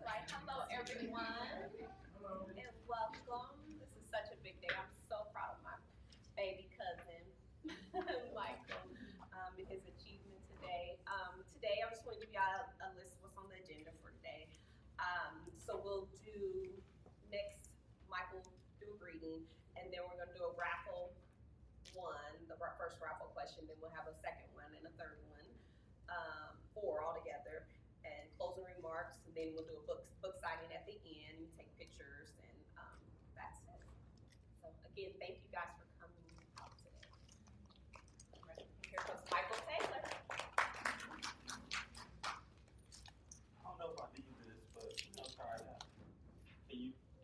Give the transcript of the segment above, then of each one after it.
Right. Hello, everyone, and welcome. This is such a big day. I'm so proud of my baby cousin, Michael, and his achievement today. Today, I just want to give y'all a list of what's on the agenda for today. So we'll do next, Michael do a greeting, and then we're going to do a raffle one, the first raffle question, then we'll have a second one and a third one, four altogether, and closing remarks, and then we'll do a book signing at the end, take pictures, and that's it. So again, thank you guys for coming out today. Here comes Michael Taylor. I don't know if I need this, but we're gonna try it out.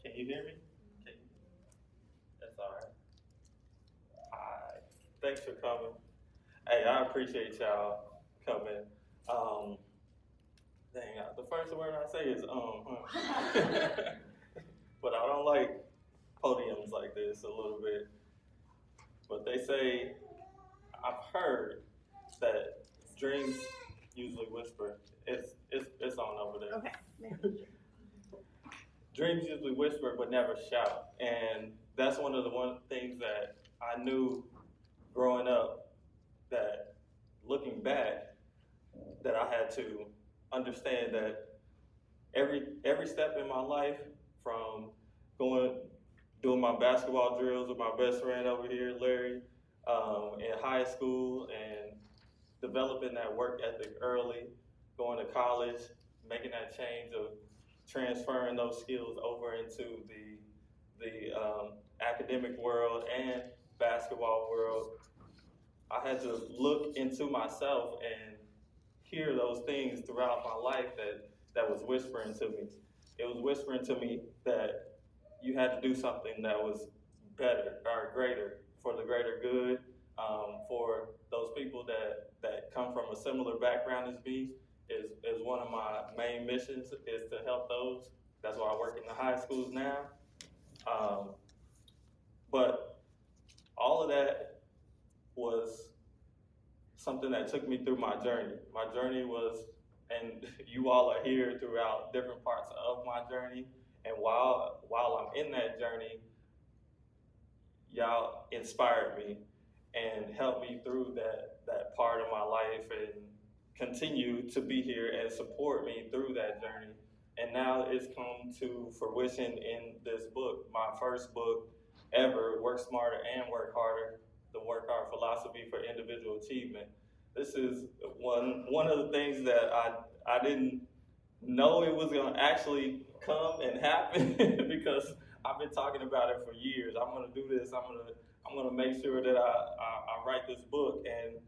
Can you hear me? Can you? That's all right. Hi. Thanks for coming. Hey, I appreciate y'all coming. The first word I say is huh? But I don't like podiums like this a little bit. But they say I've heard that dreams usually whisper. It's on over there. Okay. Dreams usually whisper but never shout, and that's one of the things that I knew growing up. That looking back, that I had to understand that every step in my life, from doing my basketball drills with my best friend over here, Larry, in high school, and developing that work ethic early, going to college, making that change of transferring those skills over into the academic world and basketball world. I had to look into myself and hear those things throughout my life that was whispering to me. It was whispering to me that you had to do something that was better or greater for the greater good, for those people that come from a similar background as me. Is one of my main missions is to help those. That's why I work in the high schools now. But all of that was something that took me through my journey. My journey was, and you all are here throughout different parts of my journey. And while I'm in that journey, y'all inspired me and helped me through that part of my life, and continue to be here and support me through that journey. And now it's come to fruition in this book, my first book ever, Work Smarter and Work Harder. the work hard philosophy for individual achievement. This is one of the things that I didn't know it was gonna actually come and happen because I've been talking about it for years. I'm gonna do this. I'm gonna make sure that I write this book. And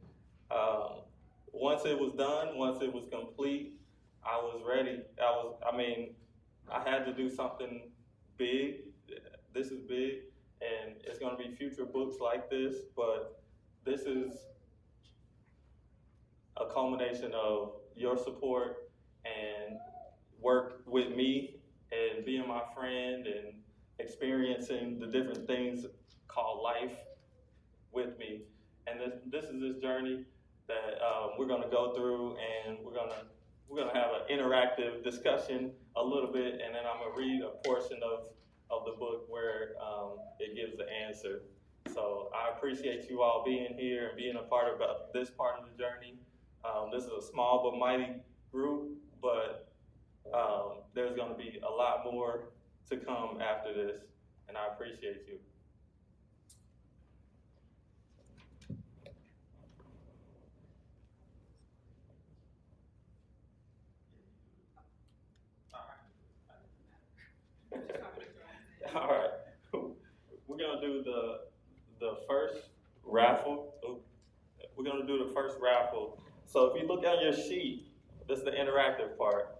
once it was done, once it was complete, I was ready. I mean, I had to do something big. This is big, and it's gonna be future books like this. But this is a culmination of your support and work with me and being my friend and experiencing the different things called life with me. And this is this journey that we're going to go through, and we're gonna have an interactive discussion a little bit, and then I'm gonna read a portion of the book where it gives the answer. So I appreciate you all being here and being a part of this part of the journey. This is a small but mighty group, but there's going to be a lot more to come after this, and I appreciate you. All right. We're going to do the first raffle. We're going to do the first raffle. So if you look on your sheet, this is the interactive part.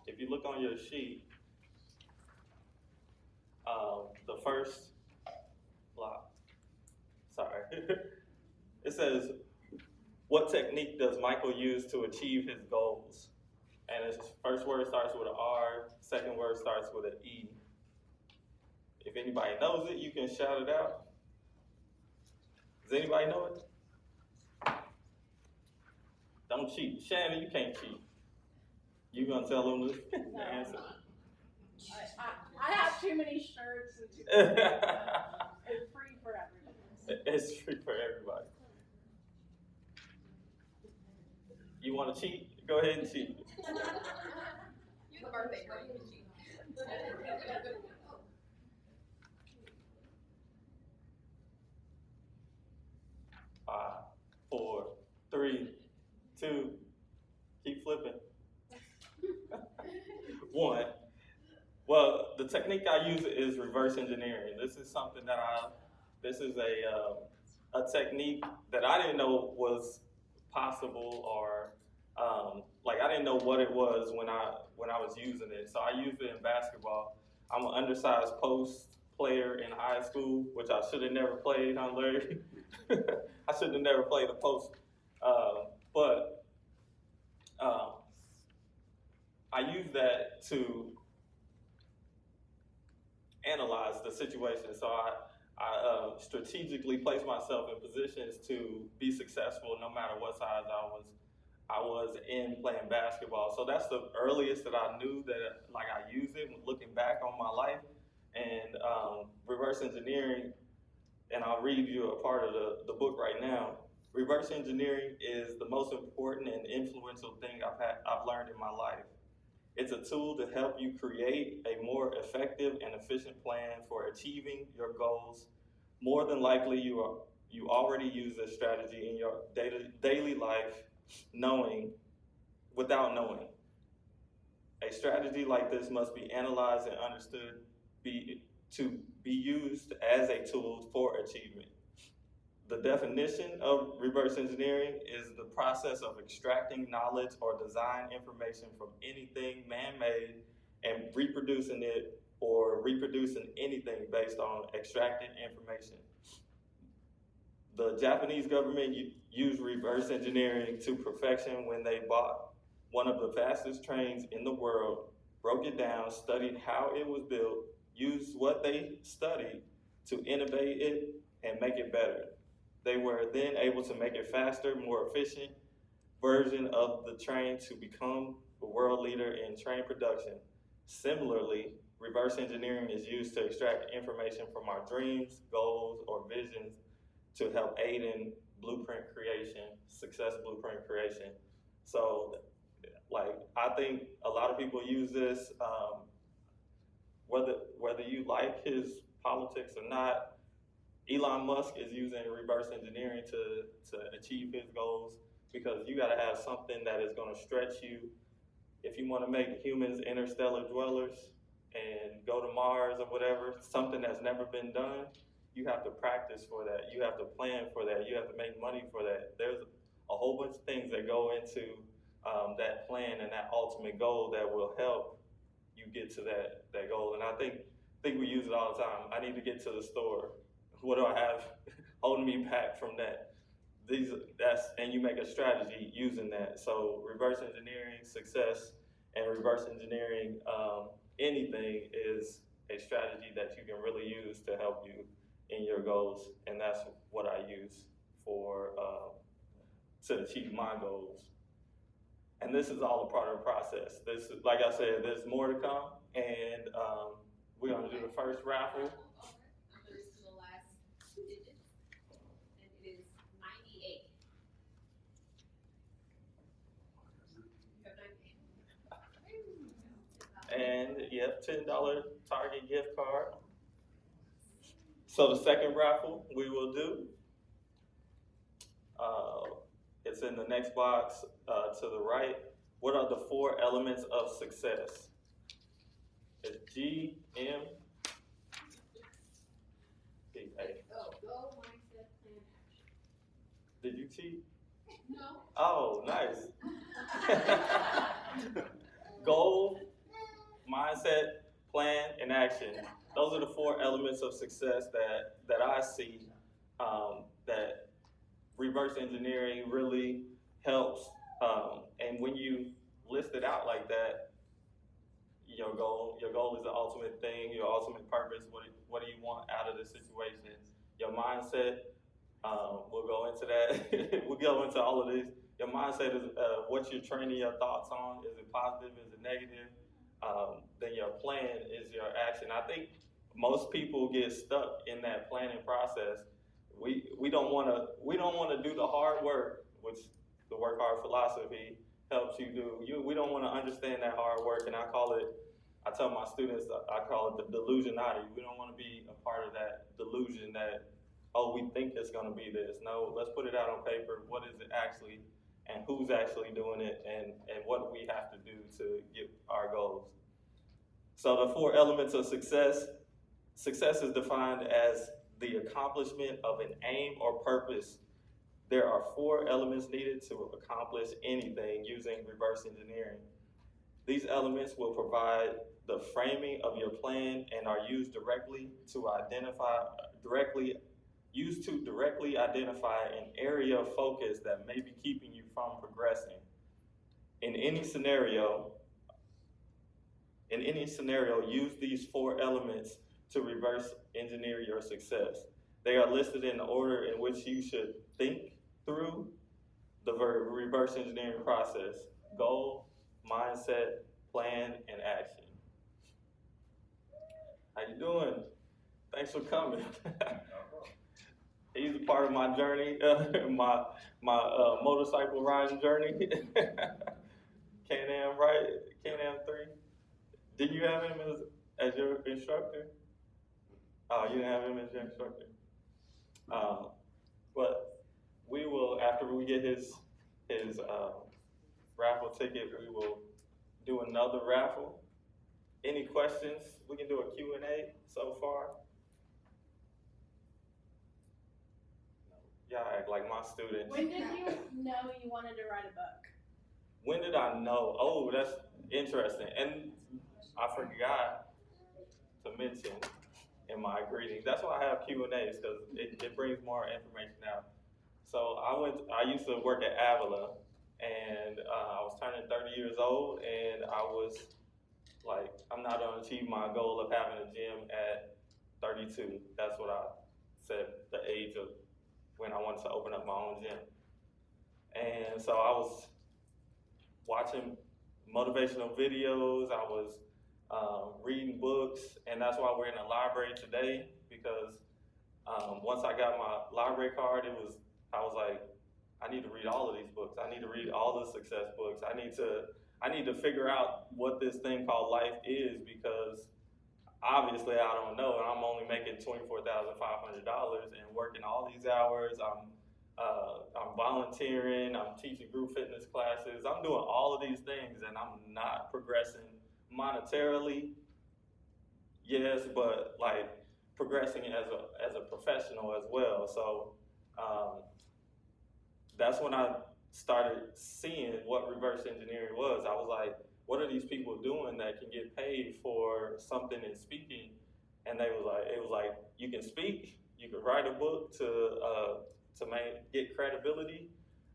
If you look on your sheet, the first block, sorry, it says, what technique does Michael use to achieve his goals? And his first word starts with an R, second word starts with an E. If anybody knows it, you can shout it out. Does anybody know it? Don't cheat. Shannon, you can't cheat. You gonna tell them the answer? I have too many shirts. It's free for everybody. It's free for everybody. You want to cheat? Go ahead and cheat. You're the birthday girl. You can cheat. 5, 4, 3, 2. Keep flipping. 1. Well, the technique I use is reverse engineering. This is something that this is a technique that I didn't know was possible, or like I didn't know what it was when I was using it. So I used it in basketball. I'm an undersized post player in high school, which I should have never played, huh, Larry? I should have never played a post, but I use that to analyze the situation. So I strategically place myself in positions to be successful no matter what size I was in playing basketball. So that's the earliest that I knew that like I used it when looking back on my life. And reverse engineering, and I'll read you a part of the book right now. Reverse engineering is the most important and influential thing I've learned in my life. It's a tool to help you create a more effective and efficient plan for achieving your goals. More than likely, you already use this strategy in your daily life, without knowing. A strategy like this must be analyzed and understood to be used as a tool for achievement. The definition of reverse engineering is the process of extracting knowledge or design information from anything man-made and reproducing it or reproducing anything based on extracted information. The Japanese government used reverse engineering to perfection when they bought one of the fastest trains in the world, broke it down, studied how it was built, used what they studied to innovate it and make it better. They were then able to make it faster, more efficient version of the train to become the world leader in train production. Similarly, reverse engineering is used to extract information from our dreams, goals, or visions to help aid in blueprint creation, success blueprint creation. So, like, I think a lot of people use this, whether you like his politics or not. Elon Musk is using reverse engineering to achieve his goals because you got to have something that is going to stretch you. If you want to make humans interstellar dwellers and go to Mars or whatever, something that's never been done, you have to practice for that. You have to plan for that. You have to make money for that. There's a whole bunch of things that go into that plan and that ultimate goal that will help you get to that goal. And I think we use it all the time. I need to get to the store. What do I have holding me back from that? And you make a strategy using that. So reverse engineering success and reverse engineering anything is a strategy that you can really use to help you in your goals, and that's what I use for to achieve my goals. And this is all a part of the process. This, like I said, there's more to come, and we're gonna do the first raffle. Numbers to the last digits, and it is 98. You have 98. And yep, $10 Target gift card. So the second raffle we will do, it's in the next box to the right. What are the 4 elements of success? It's G, M, P, A. Go, mindset, plan, action. Did you cheat? No. Oh, nice. Goal, mindset, plan, and action. Those are the 4 elements of success that I see that reverse engineering really helps. And when you list it out like that, your goal is the ultimate thing, your ultimate purpose. What do you want out of the situation? Your mindset, we'll go into that. We'll go into all of these. Your mindset is what you're training your thoughts on. Is it positive? Is it negative? Then your plan is your action. I think most people get stuck in that planning process. We don't want to do the hard work, which the work hard philosophy helps you do. We don't want to understand that hard work, and I tell my students, I call it the delusionati. We don't want to be a part of that delusion that, oh, we think it's going to be this. No, let's put it out on paper. What is it actually, and who's actually doing it, and what do we have to do to get our goals? So the 4 elements of success. Success is defined as the accomplishment of an aim or purpose. There are 4 elements needed to accomplish anything using reverse engineering. These elements will provide the framing of your plan and are used directly to directly identify an area of focus that may be keeping you from progressing. In any scenario, use these 4 elements to reverse engineer your success. They are listed in the order in which you should think through the reverse engineering process: goal, mindset, plan, and action. How you doing? Thanks for coming. He's a part of my journey, my motorcycle riding journey. Can-Am, right? Can-Am 3. Did you have him as your instructor? Oh, you didn't have him as your instructor. But we will, after we get his raffle ticket, we will do another raffle. Any questions? We can do a Q&A so far. Y'all act like my students. When did you know you wanted to write a book? When did I know? Oh, that's interesting. And I forgot to mention in my greetings. That's why I have Q&As, because it brings more information out. So I used to work at Avila, and I was turning 30 years old, and I was like, I'm not gonna achieve my goal of having a gym at 32. That's what I said, the age of when I wanted to open up my own gym. And so I was watching motivational videos, I was reading books, and that's why we're in the library today, because once I got my library card, I was like, I need to read all of these books. I need to read all the success books. I need to figure out what this thing called life is, because obviously I don't know, and I'm only making $24,500 and working all these hours. I'm volunteering. I'm teaching group fitness classes. I'm doing all of these things, and I'm not progressing monetarily. Yes, but like progressing as a professional as well. So that's when I started seeing what reverse engineering was. I was like, what are these people doing that can get paid for something in speaking? And it was like, you can speak, you can write a book to get credibility,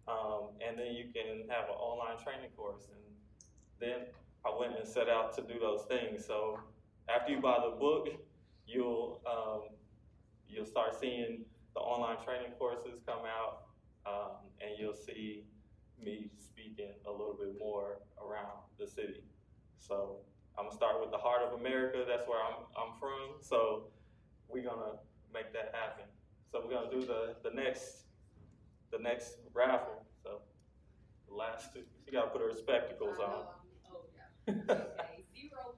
and then you can have an online training course. And then I went and set out to do those things. So after you buy the book, you'll you'll start seeing the online training courses come out, and you'll see me speaking a little bit more around the city. So I'm gonna start with the heart of America. That's where I'm from. So we're gonna make that happen. So we're gonna do the next raffle. So the last two, she gotta put her spectacles on. Oh yeah. Okay, 01.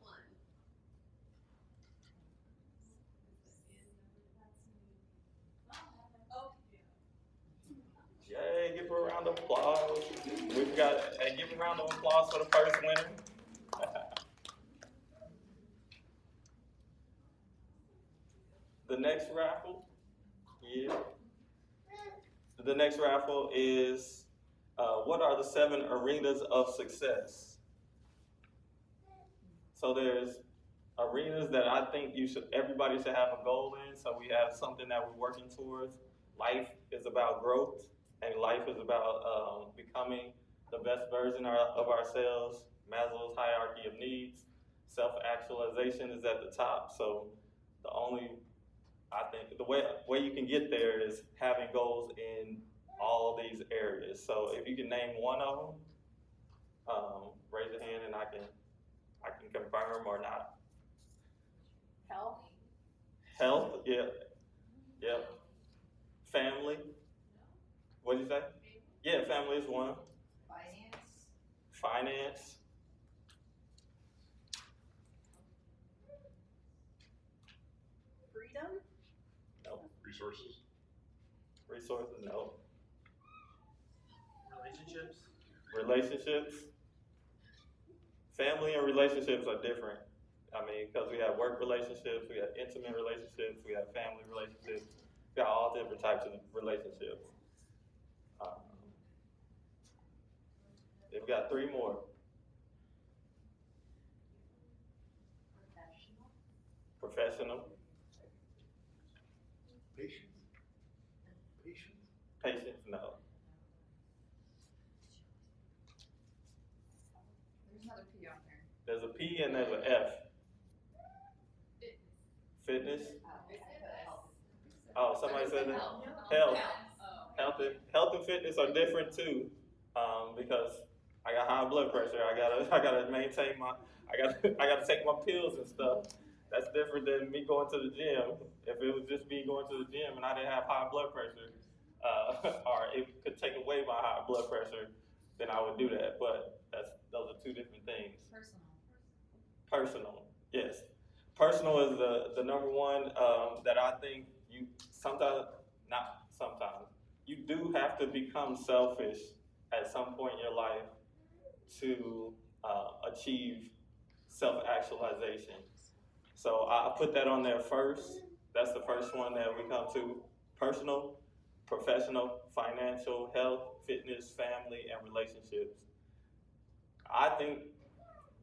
Oh, Yay, give her a round of applause. We've got, and give a round of applause for the first winner. The next raffle, yeah. The next raffle is what are the 7 arenas of success? So there's arenas that I think everybody should have a goal in. So we have something that we're working towards. Life is about growth, and life is about becoming the best version of ourselves. Maslow's hierarchy of needs. Self-actualization is at the top. So I think the way you can get there is having goals in all these areas. So if you can name one of them, raise your hand and I can confirm or not. Health. Health, yeah, yeah. Family, what did you say? Yeah, family is one. Finance. Freedom. No. Resources. Resources, no. Relationships. Family and relationships are different. I mean, because we have work relationships, we have intimate relationships, we have family relationships, we got all different types of relationships. They've got 3 more. Professional. Patience, no. There's another P on there. There's a P and there's an F. Fitness. Oh, somebody said that? Health and fitness are different too, because I got high blood pressure. I gotta maintain I gotta take my pills and stuff. That's different than me going to the gym. If it was just me going to the gym and I didn't have high blood pressure, or it could take away my high blood pressure, then I would do that. But those are 2 different things. Personal, yes. Personal is the number one that I think you do have to become selfish at some point in your life to achieve self-actualization. So I put that on there first. That's the first one that we come to. Personal, professional, financial, health, fitness, family, and relationships. I think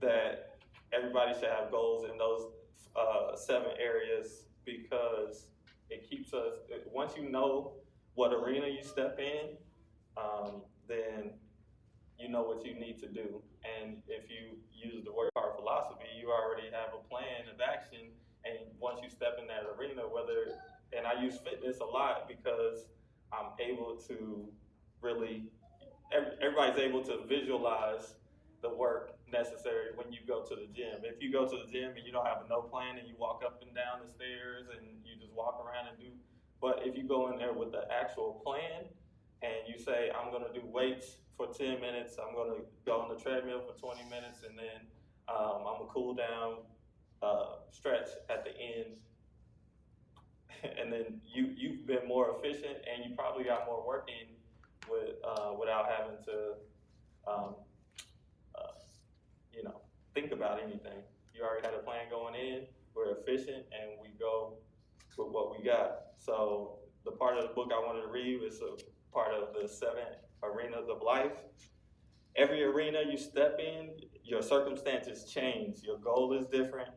that everybody should have goals in those 7 areas because it keeps us, once you know what arena you step in, then you know what you need to do. And if you use the W.R.K.H.R.D philosophy, you already have a plan of action. And once you step in that arena, and I use fitness a lot because I'm able to really, everybody's able to visualize the work necessary when you go to the gym. If you go to the gym and you don't have no plan and you walk up and down the stairs and you just walk around and do, but if you go in there with the actual plan and you say, I'm gonna do weights for 10 minutes, I'm gonna go on the treadmill for 20 minutes, and then I'm gonna cool down stretch at the end, and then you've been more efficient, and you probably got more work in without having to um, uh, think about anything. You already had a plan going in. We're efficient, and we go with what we got. So the part of the book I wanted to read is a part of the 7 arenas of life. Every arena you step in, your circumstances change. Your goal is different,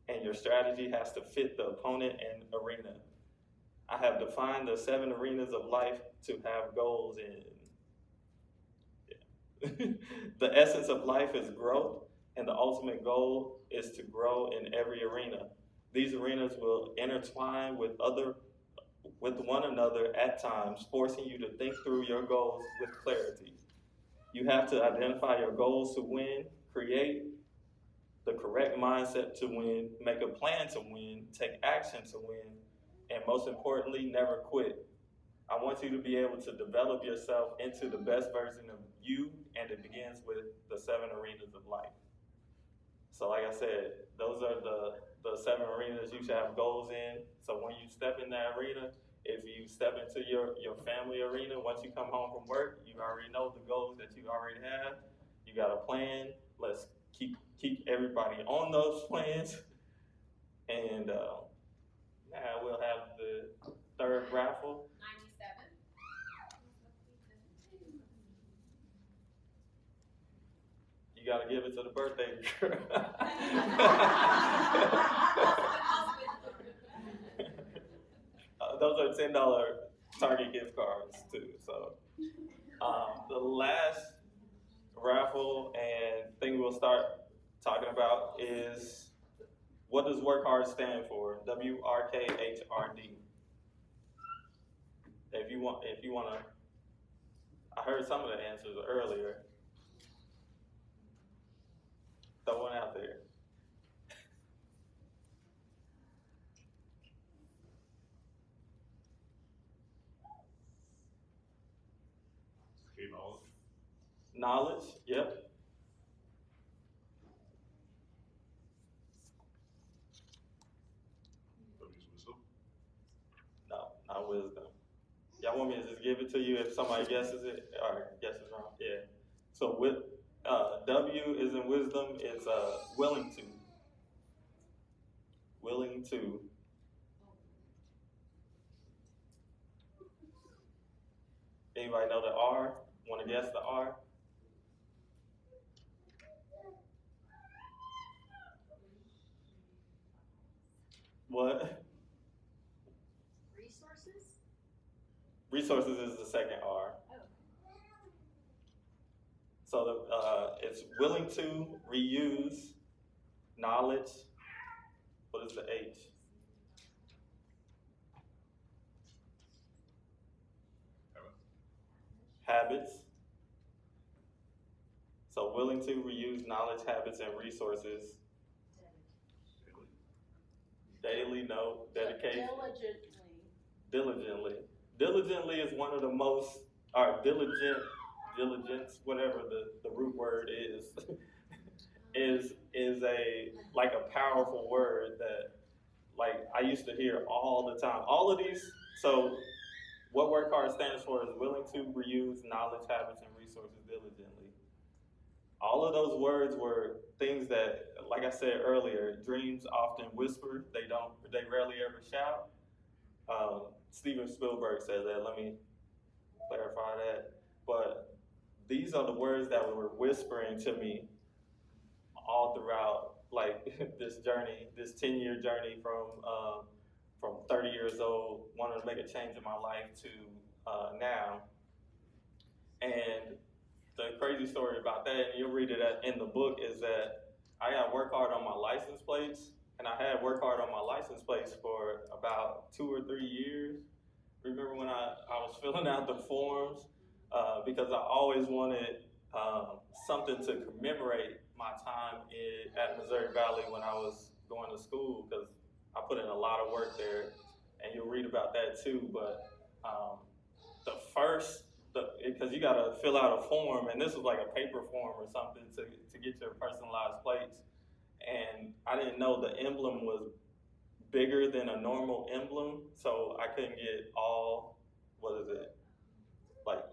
and your strategy has to fit the opponent and arena. I have defined the 7 arenas of life to have goals in. The essence of life is growth, and the ultimate goal is to grow in every arena. These arenas will intertwine with one another at times, forcing you to think through your goals with clarity. You have to identify your goals to win, create the correct mindset to win, make a plan to win, take action to win, and most importantly, never quit. I want you to be able to develop yourself into the best version of you, and it begins with the 7 arenas of life. So like I said, those are the 7 arenas you should have goals in. So when you step in that arena, if you step into your family arena, once you come home from work, you already know the goals that you already have. You got a plan. Let's keep everybody on those plans. And now we'll have the 3rd raffle. 97. You got to give it to the birthday girl. Those are $10 Target gift cards too. So the last raffle and thing we'll start talking about is, what does work hard stand for? W.R.K.H.R.D. If you want to, I heard some of the answers earlier. Throw one out there. Knowledge, yep. No, not wisdom. Y'all want me to just give it to you if somebody guesses it or guesses wrong? Yeah. So with W is in wisdom, it's willing to. Willing to. Anybody know the R? Want to guess the R? What? Resources? Resources is the second R. Oh. So it's willing to, reuse, knowledge. What is the H? Habits. So willing to, reuse, knowledge, habits, and resources. Daily, no. Dedication. Diligently. Diligently is one of the most, or diligence, whatever the root word is a powerful word that, like, I used to hear all the time. All of these, so what work hard stands for is willing to reuse knowledge, habits, and resources diligently. All of those words were things that, like I said earlier, dreams often whisper. They rarely ever shout. Steven Spielberg said that. Let me clarify that. But these are the words that were whispering to me all throughout, like, this journey, this 10-year journey from 30 years old, wanting to make a change in my life to now. And the crazy story about that, and you'll read it in the book, is that I got work hard on my license plates, and I had work hard on my license plates for about 2 or 3 years. Remember when I was filling out the forms because I always wanted something to commemorate my time at Missouri Valley when I was going to school, because I put in a lot of work there, and you'll read about that too. But because you got to fill out a form, and this was like a paper form or something to get your personalized plates. and I didn't know the emblem was bigger than a normal emblem, so I couldn't get all, what is it, like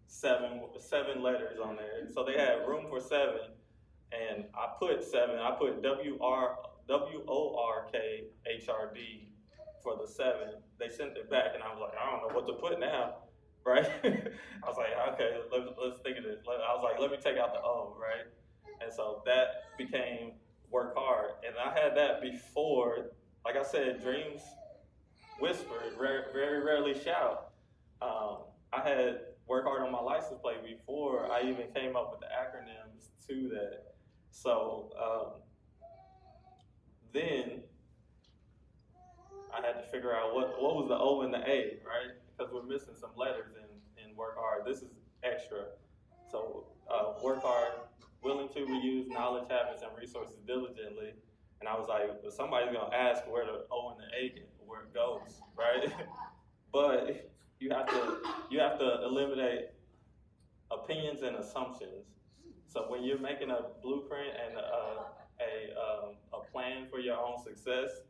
seven letters on there. And so they had room for seven, and I put seven. I put W.R.K.H.R.D for the seven. They sent it back, and I was like, I don't know what to put now, right? I was like, okay, let's think of this. I was like, let me take out the O, right? And so that became work hard. And I had that before, like I said, dreams whisper, very rarely shout. I had work hard on my license plate before I even came up with the acronyms to that. So then I had to figure out what was the O and the A, right? Because we're missing some letters in work hard. This is extra. So work hard, willing to reuse knowledge, habits, and resources diligently. And I was like, well, somebody's gonna ask where the O and the A, where it goes, right? But you have to eliminate opinions and assumptions. So when you're making a blueprint and a plan for your own success,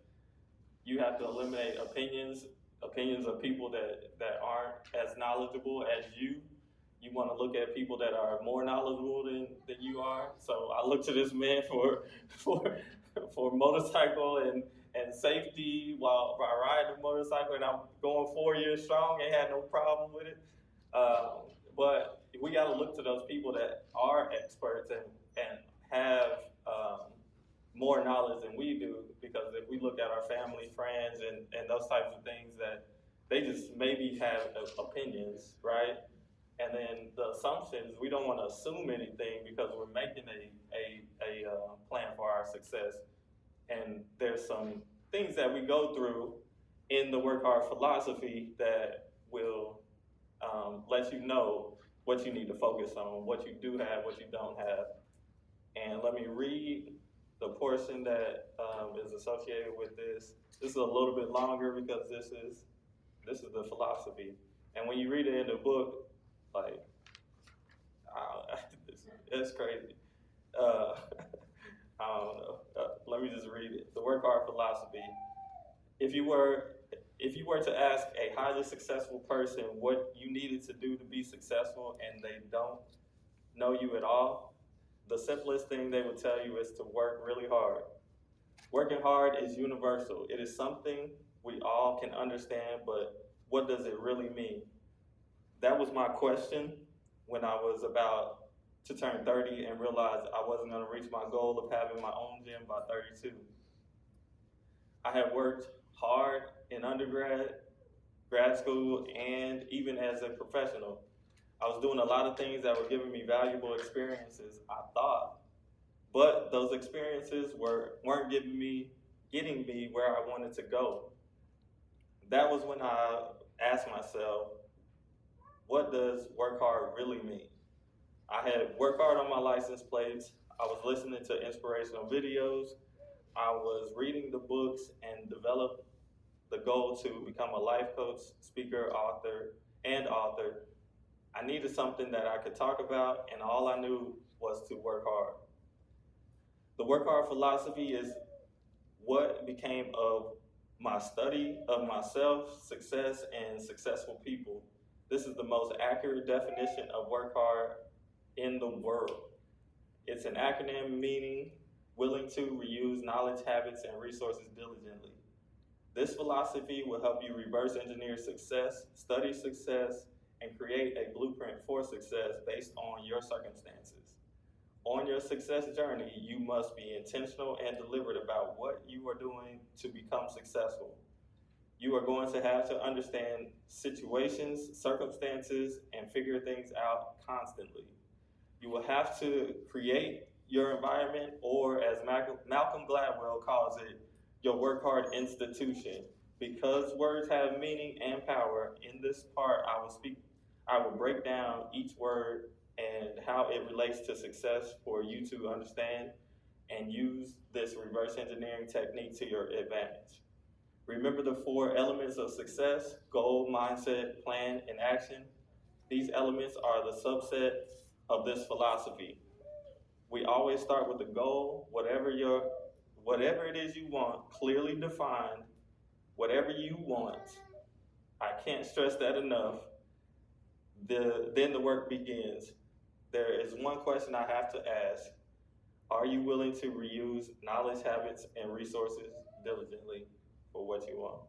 you have to eliminate opinions of people that aren't as knowledgeable as you. You want to look at people that are more knowledgeable than you are. So I look to this man for motorcycle and safety while riding a motorcycle, and I'm going 4 years strong. Ain't had no problem with it. But we got to look to those people that are experts and have more knowledge than we do, because if we look at our family, friends, and those types of things, that they just maybe have opinions, right? And then the assumptions, we don't want to assume anything because we're making a plan for our success. And there's some things that we go through in the work hard philosophy that will let you know what you need to focus on, what you do have, what you don't have. And let me read the portion that is associated with this. This is a little bit longer because this is the philosophy. And when you read it in the book, like, it's crazy. I don't know. Let me just read it. The work hard philosophy. If you were to ask a highly successful person what you needed to do to be successful, and they don't know you at all, the simplest thing they would tell you is to work really hard. Working hard is universal. It is something we all can understand, but what does it really mean? That was my question when I was about to turn 30 and realized I wasn't going to reach my goal of having my own gym by 32. I had worked hard in undergrad, grad school, and even as a professional. I was doing a lot of things that were giving me valuable experiences, I thought, but those experiences weren't getting me where I wanted to go. That was when I asked myself, what does work hard really mean? I had worked hard on my license plates. I was listening to inspirational videos. I was reading the books and developed the goal to become a life coach, speaker, author. I needed something that I could talk about, and all I knew was to work hard. The work hard philosophy is what became of my study of myself, success, and successful people. This is the most accurate definition of work hard in the world. It's an acronym meaning willing to reuse knowledge, habits, and resources diligently. This philosophy will help you reverse engineer success, study success, and create a blueprint for success based on your circumstances. On your success journey, you must be intentional and deliberate about what you are doing to become successful. You are going to have to understand situations, circumstances, and figure things out constantly. You will have to create your environment, or as Malcolm Gladwell calls it, your work hard institution. Because words have meaning and power, in this part I will break down each word and how it relates to success for you to understand and use this reverse engineering technique to your advantage. Remember the 4 elements of success: goal, mindset, plan, and action. These elements are the subset of this philosophy. We always start with the goal, whatever it is you want, clearly defined, whatever you want. I can't stress that enough. Then the work begins. There is one question I have to ask. Are you willing to reuse knowledge, habits, and resources diligently for what you want?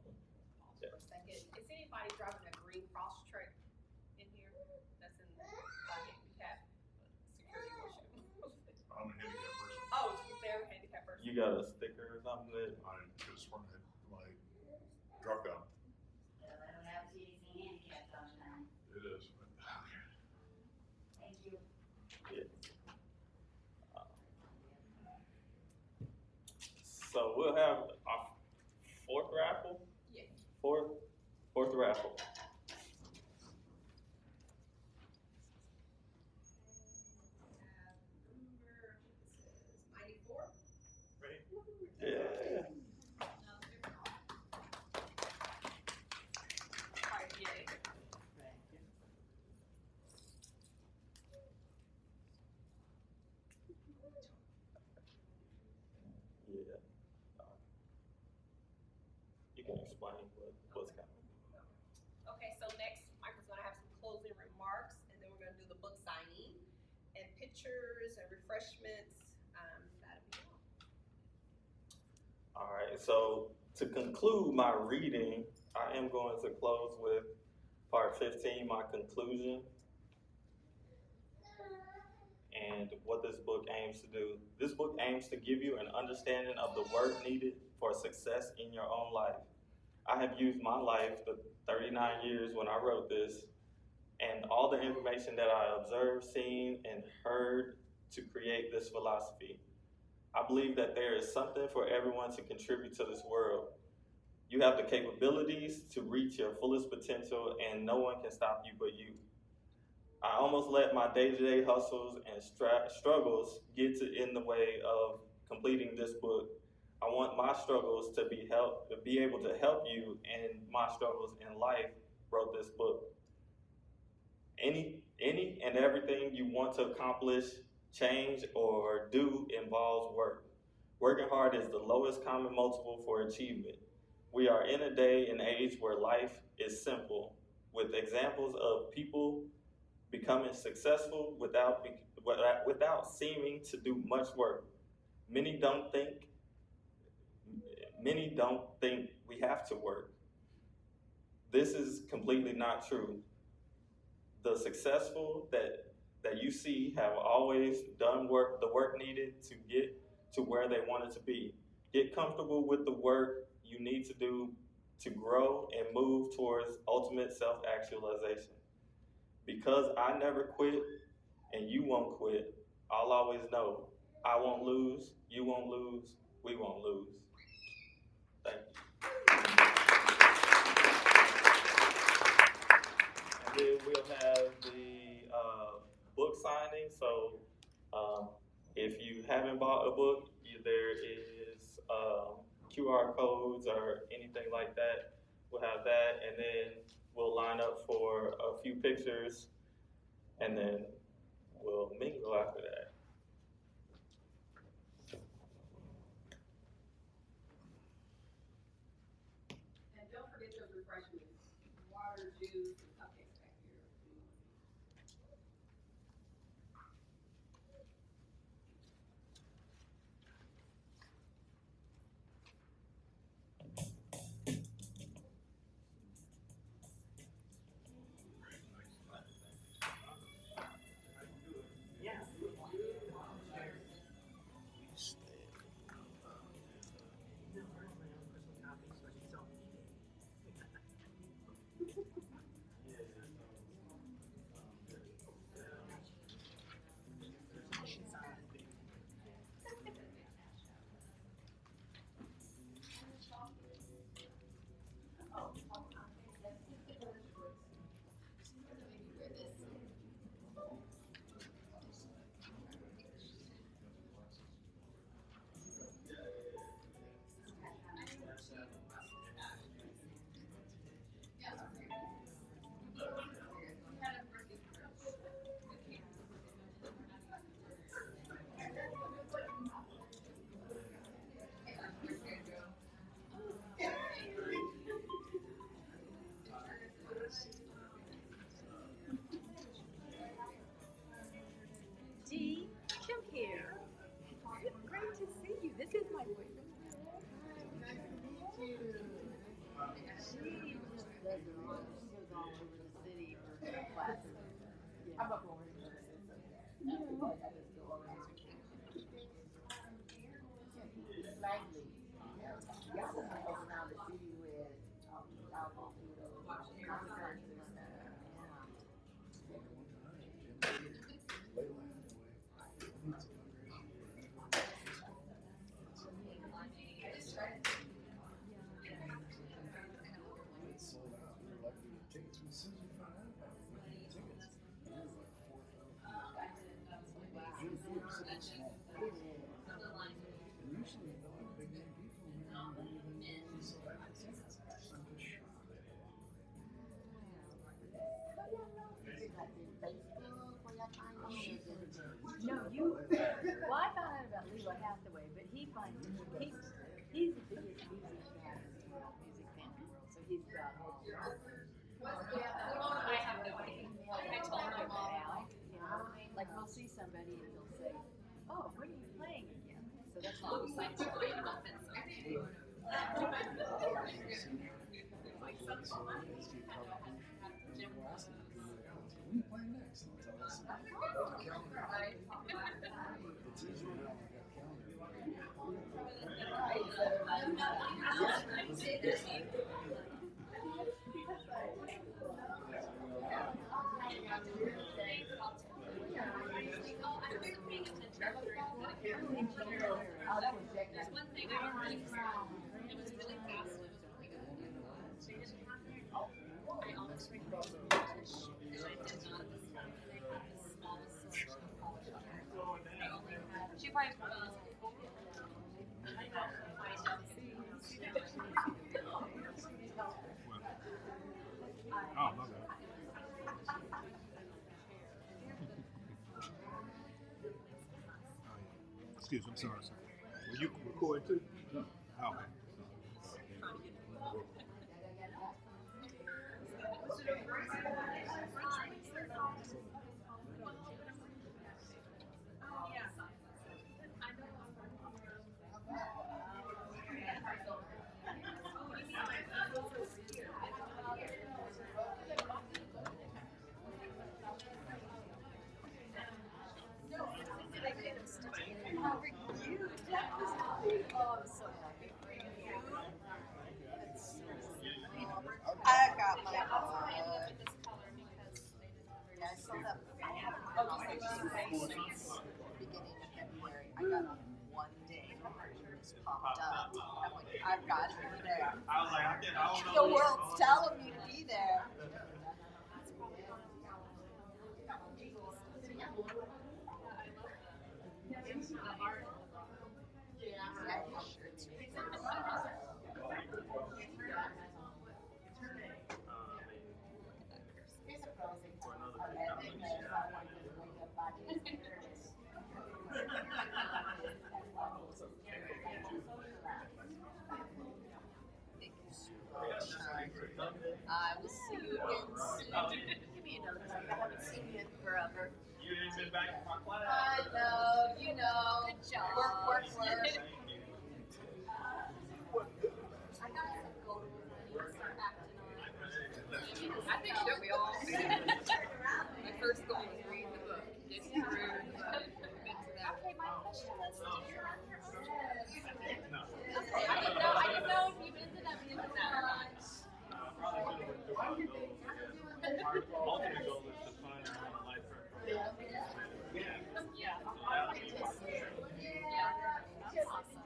For a second, is anybody driving a green cross track in here? That's in handicap security issue. I'm a handicap person. Oh, they're a handicap person. You got a sticker or something that I just want to my drop out. I don't have CDC handicap all the time. It is. Thank you. So we'll have our fourth raffle. Yes. Fourth raffle. Number, it says 94. Yeah. Alright, yay. Yeah. You can explain what's coming. Okay, so next, Michael's gonna have some closing remarks, and then we're gonna do the book signing, and pictures and refreshments. That'll be all. All right. So to conclude my reading, I am going to close with part 15, my conclusion, and what this book aims to do. This book aims to give you an understanding of the work needed for success in your own life. I have used my life, the 39 years when I wrote this, and all the information that I observed, seen, and heard to create this philosophy. I believe that there is something for everyone to contribute to this world. You have the capabilities to reach your fullest potential, and no one can stop you but you. I almost let my day-to-day hustles and struggles get in the way of completing this book. I want my struggles to be able to help you, and my struggles in life wrote this book. Any and everything you want to accomplish, change, or do involves work. Working hard is the lowest common multiple for achievement. We are in a day and age where life is simple, with examples of people becoming successful without seeming to do much work. Many don't think we have to work. This is completely not true. The successful that you see have always done the work needed to get to where they wanted to be. Get comfortable with the work you need to do to grow and move towards ultimate self-actualization. Because I never quit and you won't quit, I'll always know I won't lose, you won't lose, we won't lose. Thank you. And then we'll have the book signing. So if you haven't bought a book, there is QR codes or anything like that. We'll have that, and then we'll line up for a few pictures, and then we'll mingle after that. And don't forget those refreshments, water, juice, and cupcakes back here. No, you. Well, I found out about W.R.K.H.R.D, but he's the biggest music guy in the world, music fan in the world. So he's got all. I have no idea. I told my mom. Like we'll see somebody and he'll say, "Oh, what are you playing again?" So that's Oh, all. like Julian Muffin song. When you play next? And I'll tell us. It's easier now. There's one thing I really it was really fast and it was really good. They didn't have I almost regret it. And I did not at this time. They had the smallest selection of college showers. They only had she probably Oh, my bad. Excuse me, I'm sorry, sir. Were you recording too? No. Oh, okay. I got my I ended up with this color because they didn't Yeah, I sold up. beginning of February. I got on one day. This popped up. I'm like, I've got to be there. I was like, I don't The know. world's telling me to be there. I will see you again soon. Give me another time. I haven't seen you in forever. You ain't been back in my class. I know, you know. Good job. Work. I got some gold and start acting on. I think that we all my first goal was read the book. Get through Okay, my question was, do you remember? No. Okay, I didn't know if you ended up doing that or not. Our ultimate goal is to find our own life purpose. Yeah. That's awesome.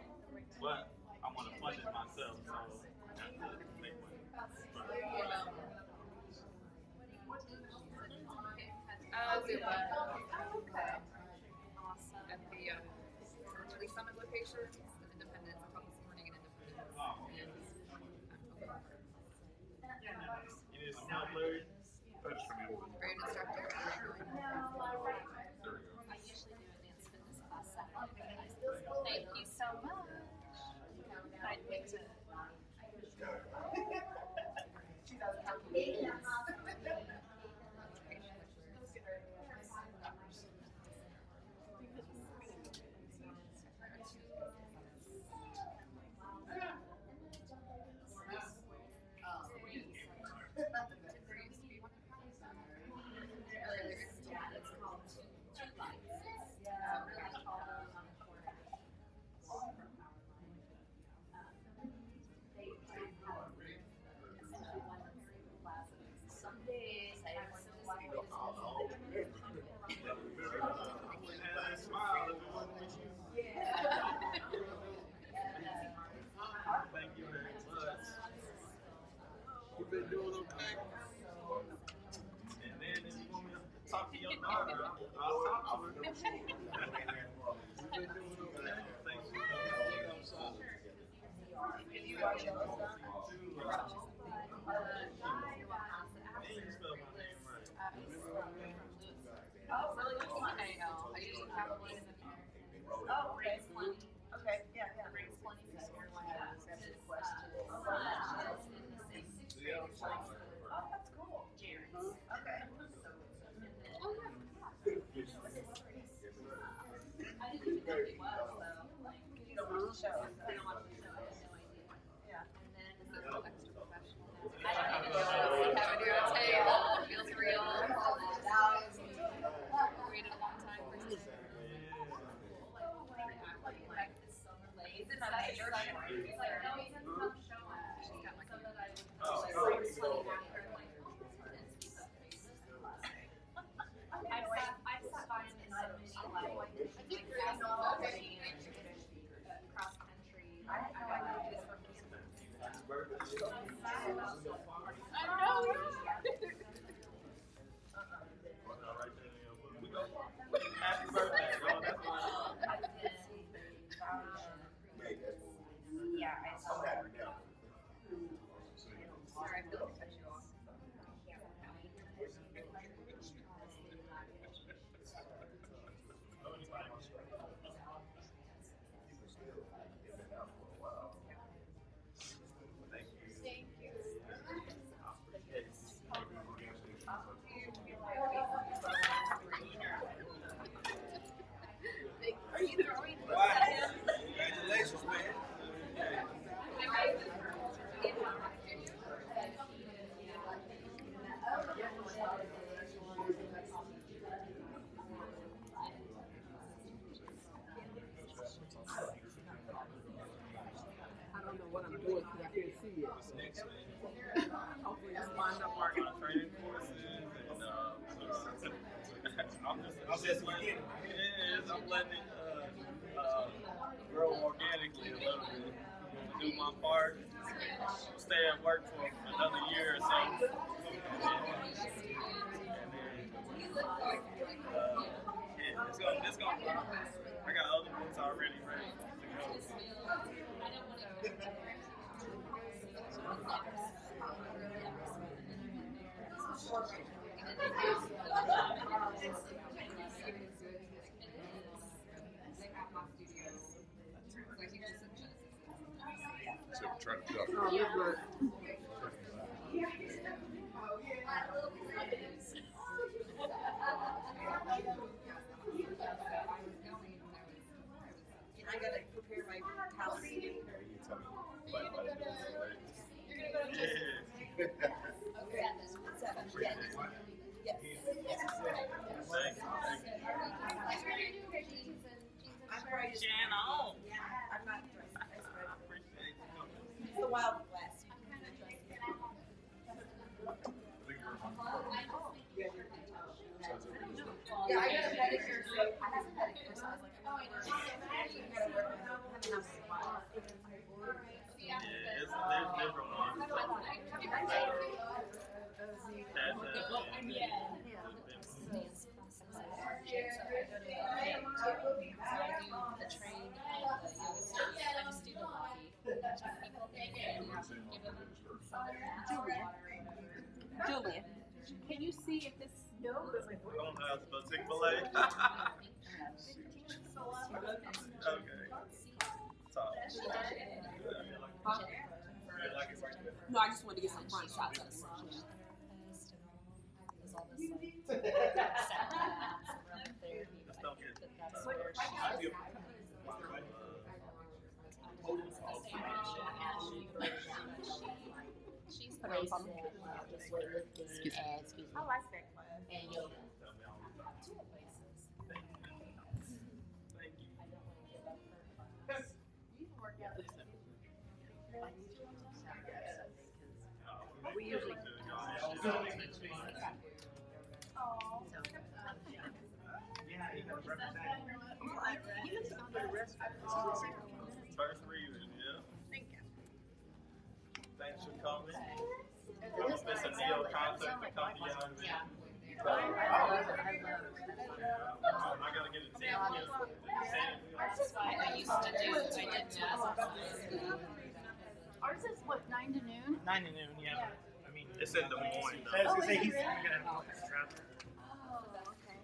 But I want to fund it myself, so I have to make money. Okay. Awesome. At the Lee Summit location, Independence. I taught this morning in Independence. Oh, okay. You need some help, Larry? That's for me. Great instructor. I usually do advanced fitness class Saturday. Thank you so much. I'd like to. Did you watch Yellowstone? Oh, really? Which one? I usually have one in the Oh, okay. Okay, yeah, yeah. Everyone's asking questions. Oh, that's cool. Okay. I didn't even know he was, though. You don't watch the show. I don't watch the show, I had no idea. Yeah. And then this is so extra professional. I don't even know what have it on table. It feels real. Waited a long time for this. Like this summer late. He's in a major show. He's like, no, he's in some show. She's got my So that I would Oh, like, cool. funny after, like, I've sat by him in so many cross country. I got this from I know. Happy birthday, girl. That's why. yeah, I saw that. Sorry, I feel like I cut you off. Are you throwing? Congratulations, man. I don't know what I'm doing because I can't see it. Hopefully it's lined up right. Training courses and I'm just beginning. Yes, I'm letting it grow organically a little bit. Do my part. Stay at work for another year or so. And then, yeah, it's gonna grow. I got other books already ready to go. So try to duck. Oh, you're good. I gotta prepare my house. You tell me. But You're gonna go to Yeah. Okay. 7. Yes. Yes. I'm ready to I'm not dressed. It's the Wild West. Yeah, I got a pedicure, so I have a pedicure, so I was like, oh, I know. You gotta work on having enough supply. Yeah, there's different ones. Julia, can you see if this? We don't have the Chick-fil-A. Okay. Top. No, I just wanted to get some front shots of the sun. Just don't get She's raised just excuse me. I like that class. And yoga. Thank you. We usually First reason, yeah. Thank you. Thanks for coming. If it's a Neo concept to come to y'all, I gotta get it That's why I used to do, I did jazz lessons. Ours is what, 9 to noon? 9 to noon, yeah. I mean, It's in the morning I was though. gonna say he's really? gonna have to travel. Oh, okay.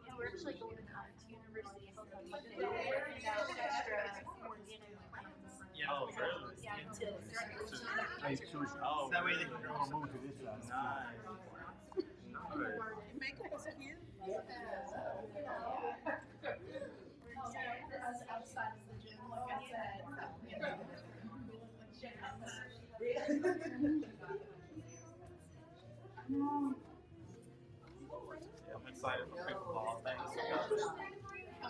Yeah, we're actually going to University of Houston. Yeah. Oh, really? Yeah, until Hey, Trish, Oh, That way they really? can I'm gonna move to this side. Nice. Makeup is cute. Yeah, I'm excited for pickleball. Thanks. I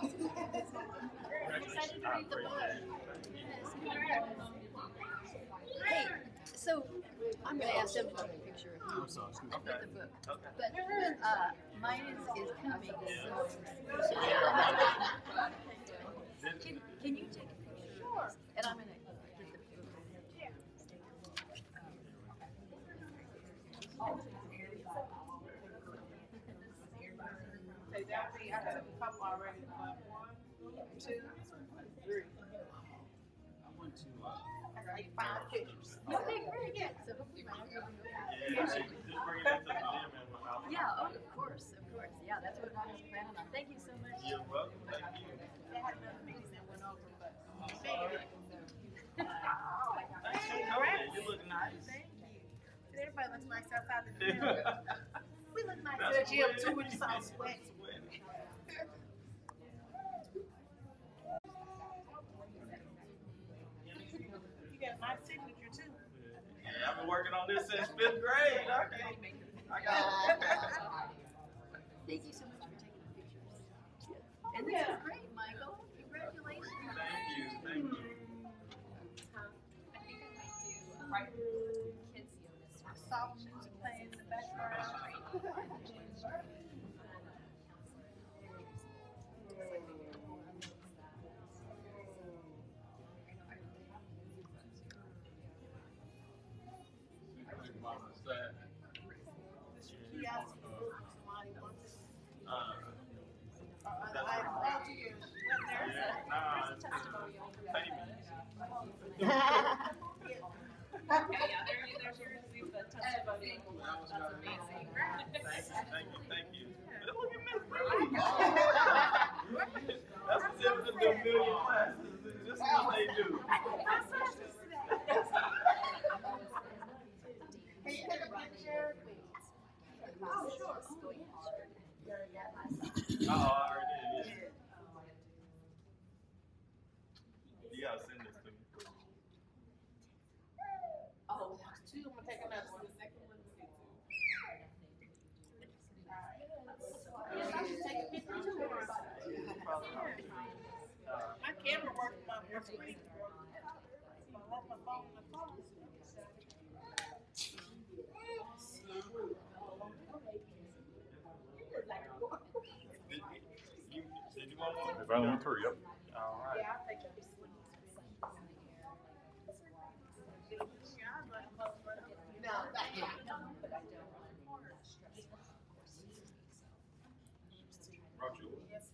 appreciate it. Hey, so I'm going to ask them to take a picture of you I'm sorry, excuse me. with the book. Okay. But mine is coming, so can you take a picture? Sure. And I'm going to get the book. So that be, I took a couple already. 1, 2, 3. I want to, I got 5 pictures. Okay, very good. So hopefully mine will be Yeah, just bring it into the gym and without. Yeah, oh, of course, of course. Yeah, that's what I was planning on. Thank you so much. You're welcome. Thank you. They had another meeting that went over, but made it. Thanks for coming. You look nice. Thank you. Everybody looks nice outside the gym. We look nice That's at the gym weird. too, when it's all sweaty. You got a nice signature too. Yeah, I've been working on this since 5th grade. Okay. I got it. Thank you so much for taking the pictures. And this is great, Michael. Congratulations. Thank you. Thank you. I think I might do kids yoga. Soft music playing in the background. This your kiosk book, somebody wants it. That's I right. brought you your, what there? Yeah, nah, it's payment. Okay, yeah, there's your receipt, the testimony. That's amazing. Thank you. Look at Miss Brady. That's what's in with the million classes. This is what they do. Can you take a picture? Oh, sure. Oh, I already did. You gotta send this to me. Oh, she's gonna take another one. Yes, I should take a picture too. My camera works, my screen works. I left my phone in the car. Did you want one? if I want to, yep. All right. Yeah, I'll take a picture. Brought you. Excuse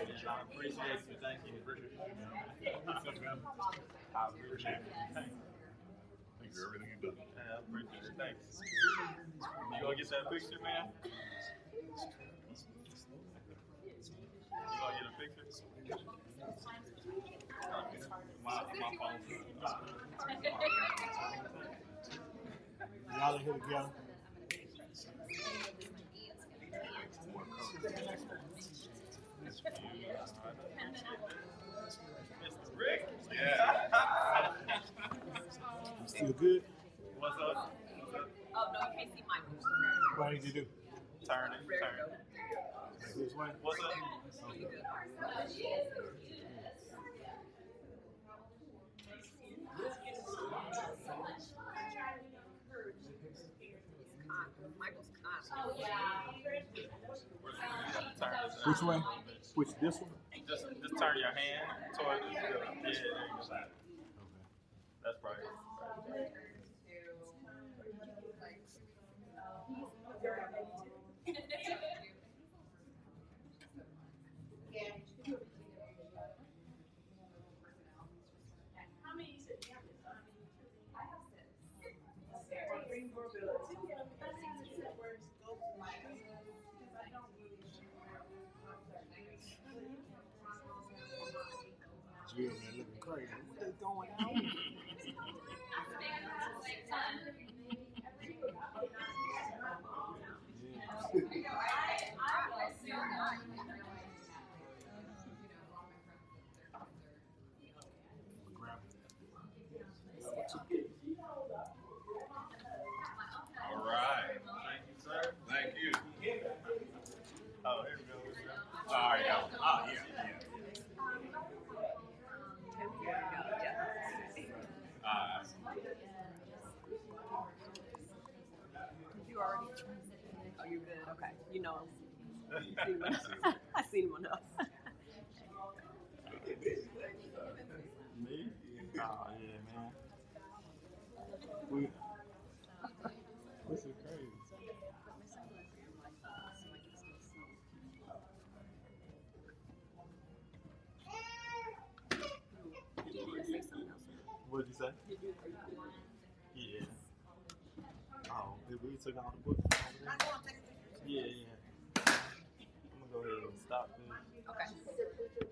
me. I appreciate you. Thank you. Appreciate you. I appreciate it. Thanks. Thank you for everything you've done. Yeah, I appreciate it. Thanks. You gonna get that picture, man? You gonna get a picture? My phone. Y'all are here together. Mr. Rick. Yeah. You still good? What's up? Oh no, you can't see Michael. What did you do? Turn it. This way? What's up? Michael's con. Turn this. Which way? Which, this one? Just turn your hand toward the there you go. That's right. How many you said you have? I have 6. Jill, man, looking crazy. What is going on? Grab All right. Thank you, sir. Thank you. Oh, here we go. All right, y'all. Oh, yeah, yeah. Did you already? Oh, you're good. Okay. You know him. I seen him enough. Me? Oh, yeah, man. This is crazy. What did you say? Yeah. Oh, we took all the books. Yeah, yeah. I'm gonna go ahead and stop this. Okay.